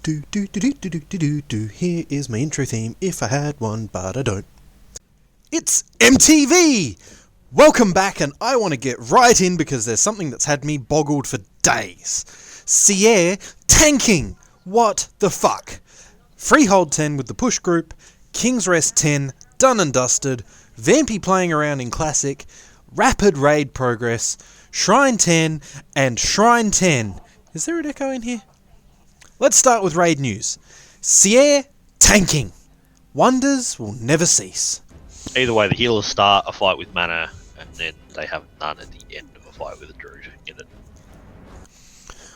Here is my intro theme if I had one, but I don't. It's MTV! Welcome back, and I want to get right in because there's something that's had me boggled for days. Sierre tanking! What the fuck? Freehold 10 with the push group, King's Rest 10, done and dusted, Vampy playing around in Classic, Rapid Raid Progress, Shrine 10, and Shrine 10. Is there an echo in here? Let's start with raid news. Sierre tanking. Wonders will never cease. Either way, the healers start a fight with mana, and then they have none at the end of a fight with a druid in it.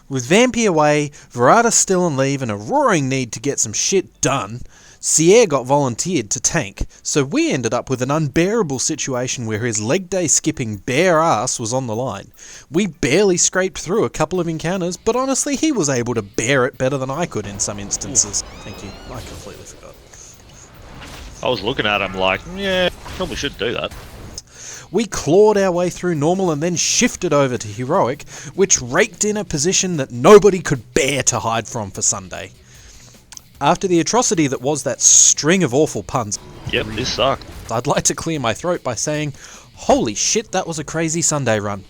With Vampy away, Verada still on leave, and a roaring need to get some shit done, Sierre got volunteered to tank, so we ended up with an unbearable situation where his leg day skipping bare ass was on the line. We barely scraped through a couple of encounters, but honestly he was able to bear it better than I could in some instances. Thank you, I completely forgot. I was looking at him like, yeah, probably should do that. We clawed our way through normal and then shifted over to heroic, which raked in a position that nobody could bear to hide from for Sunday. After the atrocity that was that string of awful puns, Yep, this sucked. I'd like to clear my throat by saying, holy shit, that was a crazy Sunday run.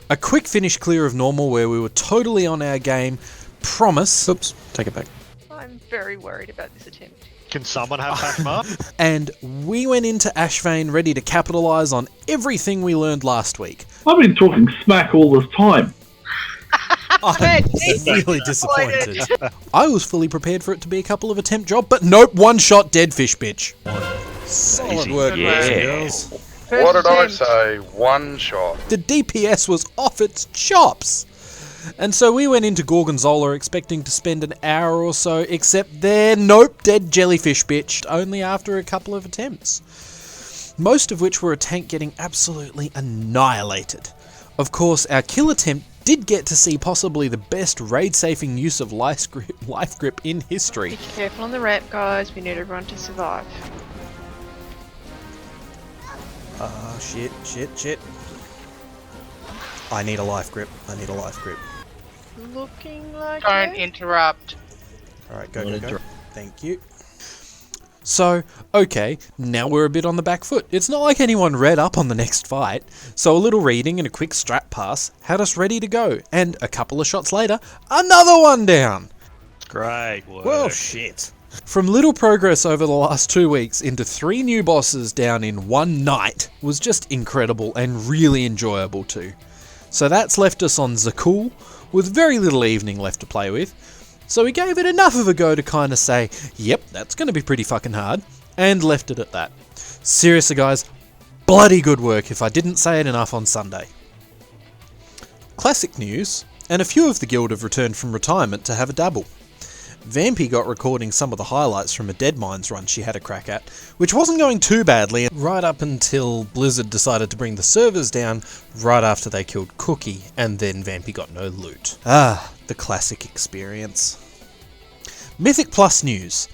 A quick finish clear of normal where we were totally on our game, promise... Oops, take it back. I'm very worried about this attempt. Can someone have Hashma? And we went into Ashvane ready to capitalise on everything we learned last week. I've been talking smack all this time. I'm really disappointed. I was fully prepared for it to be a couple of attempt job, but nope, one shot dead fish, bitch. Solid Easy. work, Yeah. boys and girls. What did I attempt. say? One shot. The DPS was off its chops. And so we went into Gorgonzola expecting to spend an hour or so, except there, nope, dead jellyfish, bitch, only after a couple of attempts. Most of which were a tank getting absolutely annihilated. Of course, our kill attempt did get to see possibly the best raid-safing use of life grip in history. Be careful on the ramp, guys. We need everyone to survive. Shit. I need a life grip. Looking like Don't it. interrupt. Alright, go. Thank you. So, okay, now we're a bit on the back foot. It's not like anyone read up on the next fight, so a little reading and a quick strat pass had us ready to go, and a couple of shots later, another one down! Great work. Well, shit. From little progress over the last 2 weeks into 3 new bosses down in one night was just incredible and really enjoyable too. So that's left us on Zakul, with very little evening left to play with. So we gave it enough of a go to kind of say, yep, that's going to be pretty fucking hard, and left it at that. Seriously guys, bloody good work if I didn't say it enough on Sunday. Classic news, and a few of the guild have returned from retirement to have a dabble. Vampy got recording some of the highlights from a Dead Mines run she had a crack at, which wasn't going too badly right up until Blizzard decided to bring the servers down right after they killed Cookie, and then Vampy got no loot. Ah, the classic experience. Mythic Plus news.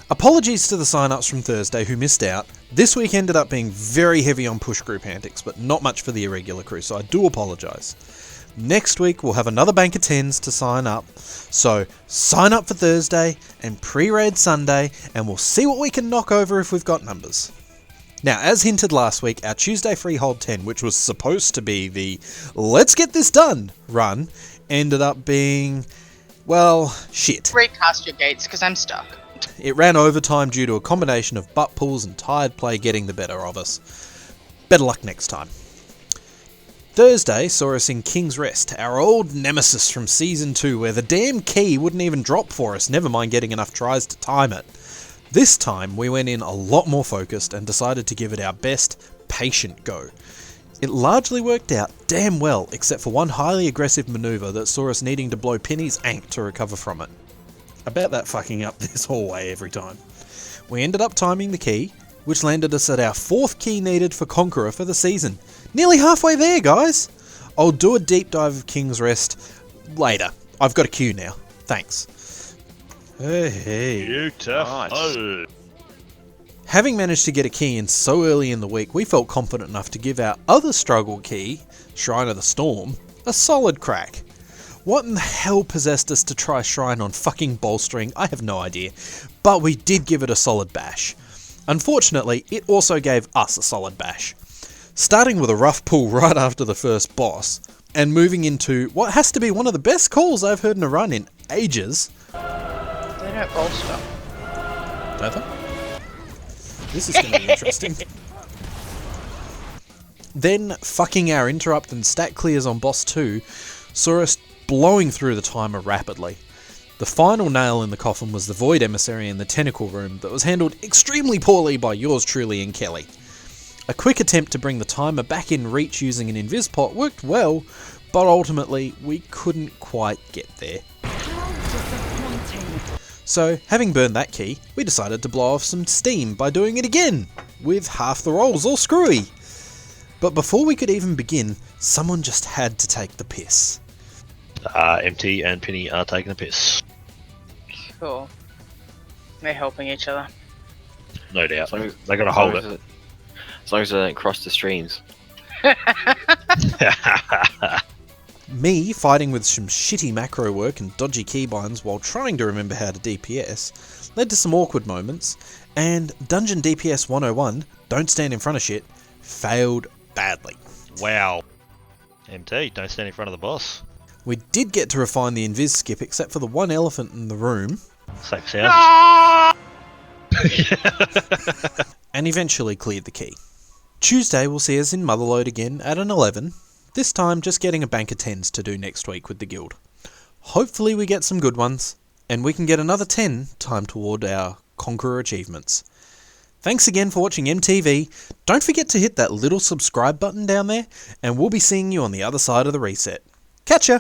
Apologies to the sign-ups from Thursday who missed out. This week ended up being very heavy on push group antics, but not much for the irregular crew, so I do apologise. Next week we'll have another bank of 10s to sign up, so sign up for Thursday and pre-raid Sunday, and we'll see what we can knock over if we've got numbers. Now, as hinted last week, our Tuesday Freehold 10, which was supposed to be the let's get this done run, ended up being, well, shit. Recast your gates because I'm stuck. It ran overtime due to a combination of butt pulls and tired play getting the better of us. Better luck next time. Thursday saw us in King's Rest, our old nemesis from Season 2, where the damn key wouldn't even drop for us, never mind getting enough tries to time it. This time we went in a lot more focused and decided to give it our best, patient go. It largely worked out damn well, except for one highly aggressive manoeuvre that saw us needing to blow Penny's ankh to recover from it. About that fucking up this hallway every time. We ended up timing the key, which landed us at our 4th key needed for Conqueror for the season. Nearly halfway there, guys! I'll do a deep dive of King's Rest later. I've got a queue now. Thanks. Hey. Beautiful. Nice. Having managed to get a key in so early in the week, we felt confident enough to give our other struggle key, Shrine of the Storm, a solid crack. What in the hell possessed us to try Shrine on fucking bolstering? I have no idea. But we did give it a solid bash. Unfortunately, it also gave us a solid bash. Starting with a rough pull right after the first boss, and moving into what has to be one of the best calls I've heard in a run in ages. They don't bolster. Don't they? This is going to be interesting. Then, fucking our interrupt and stat clears on boss 2 saw us blowing through the timer rapidly. The final nail in the coffin was the Void Emissary in the Tentacle Room that was handled extremely poorly by yours truly and Kelly. A quick attempt to bring the timer back in reach using an invis pot worked well, but ultimately we couldn't quite get there. So, having burned that key, we decided to blow off some steam by doing it again, with half the rolls all screwy. But before we could even begin, someone just had to take the piss. MT and Penny are taking a piss. Cool. They're helping each other. No doubt. As long as- They're gonna as hold long it. As long as they don't cross the streams. Me fighting with some shitty macro work and dodgy keybinds while trying to remember how to DPS led to some awkward moments, and Dungeon DPS 101, don't stand in front of shit, failed badly. Wow. MT, don't stand in front of the boss. We did get to refine the invis skip except for the one elephant in the room, Safe sound. and eventually cleared the key. Tuesday will see us in Motherlode again at an 11, this time just getting a bank of 10s to do next week with the guild. Hopefully we get some good ones, and we can get another 10 timed toward our Conqueror achievements. Thanks again for watching MTV. Don't forget to hit that little subscribe button down there, and we'll be seeing you on the other side of the reset. Catch ya!